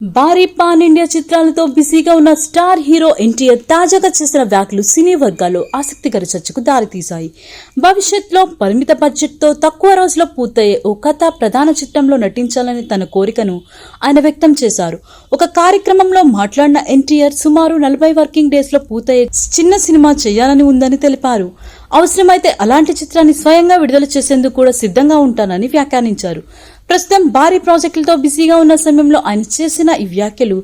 భారీ pan India చిత్రాలతో బిజీగా ఉన్న స్టార్ హీరో ఎన్టీఆర్ తాజాగా చేసిన వ్యాఖ్యలు సినీ వర్గాల్లో ఆసక్తికర చర్చకు దారితీశాయి. భవిష్యత్తులో పరిమిత బడ్జెట్తో తక్కువ రోజుల్లో పూర్తయ్యే ఓ కథ ప్రధాన చిత్రంలో నటించాలని తన కోరికను ఆయన వ్యక్తం చేశారు. ఒక కార్యక్రమంలో మాట్లాడిన ఎన్టీఆర్ సుమారు 40 వర్కింగ్ డేస్ లో పూర్తయ్యే చిన్న సినిమా చేయాలని ఉందని తెలిపారు. అవసరమైతే అలాంటి చిత్రాన్ని స్వయంగా విడుదల చేసేందుకు కూడా సిద్ధంగా ఉంటానని వ్యాఖ్యానించారు. ప్రస్తుతం భారీ ప్రాజెక్టులతో బిజీగా ఉన్న సమయంలో ఆయన చేసిన ఈ వ్యాఖ్యలు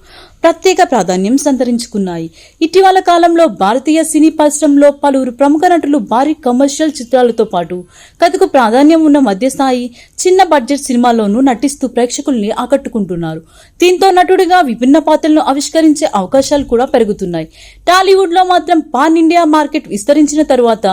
ప్రత్యేక ప్రాధాన్యం సంతరించుకున్నాయి. ఇటీవల కాలంలో భారతీయ సినీ పరిశ్రమలో పలువురు ప్రముఖ నటులు భారీ కమర్షియల్ చిత్రాలతో పాటు కథకు ప్రాధాన్యం ఉన్న మధ్యస్థాయి చిన్న బడ్జెట్ సినిమాల్లోనూ నటిస్తూ ప్రేక్షకుల్ని ఆకట్టుకుంటున్నారు. దీంతో నటుడిగా విభిన్న పాత్రలను ఆవిష్కరించే అవకాశాలు కూడా పెరుగుతున్నాయి. టాలీవుడ్ లో మాత్రం పాన్ ఇండియా మార్కెట్ విస్తరించిన తరువాత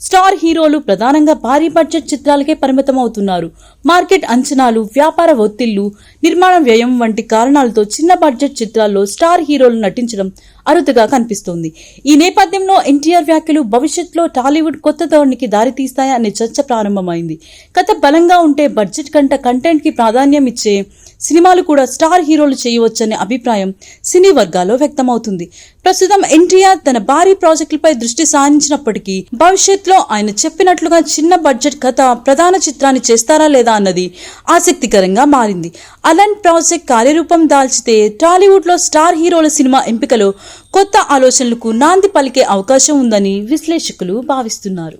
స్టార్ హీరోలు ప్రధానంగా భారీ బడ్జెట్ చిత్రాలకే పరిమితమవుతున్నారు. మార్కెట్ అంచనాలు, వ్యాపార ఒత్తిళ్లు, నిర్మాణ వ్యయం వంటి కారణాలతో చిన్న బడ్జెట్ చిత్రాల్లో స్టార్ హీరోలు నటించడం అరుదుగా కనిపిస్తోంది. ఈ నేపథ్యంలో ఎన్టీఆర్ వ్యాఖ్యలు భవిష్యత్తులో టాలీవుడ్ కొత్త ధోరణికి దారితీస్తాయా అనే చర్చ ప్రారంభమైంది. కథ బలంగా ఉంటే బడ్జెట్ కంటే కంటెంట్ కి ప్రాధాన్యం ఇచ్చే సినిమాలు కూడా స్టార్ హీరోలు చేయవచ్చనే అభిప్రాయం సినీ వర్గాల్లో వ్యక్తమవుతుంది. ప్రస్తుతం ఎన్టీఆర్ తన భారీ ప్రాజెక్టులపై దృష్టి సారించినప్పటికీ భవిష్యత్తులో ఆయన చెప్పినట్లుగా చిన్న బడ్జెట్ కథ ప్రధాన చిత్రాన్ని చేస్తారా లేదా అన్నది ఆసక్తికరంగా మారింది. అలాంటి ప్రాజెక్ట్ కార్యరూపం దాల్చితే టాలీవుడ్ లో స్టార్ హీరోల సినిమా ఎంపికలో కొత్త ఆలోచనలకు నాంది పలికే అవకాశం ఉందని విశ్లేషకులు భావిస్తున్నారు.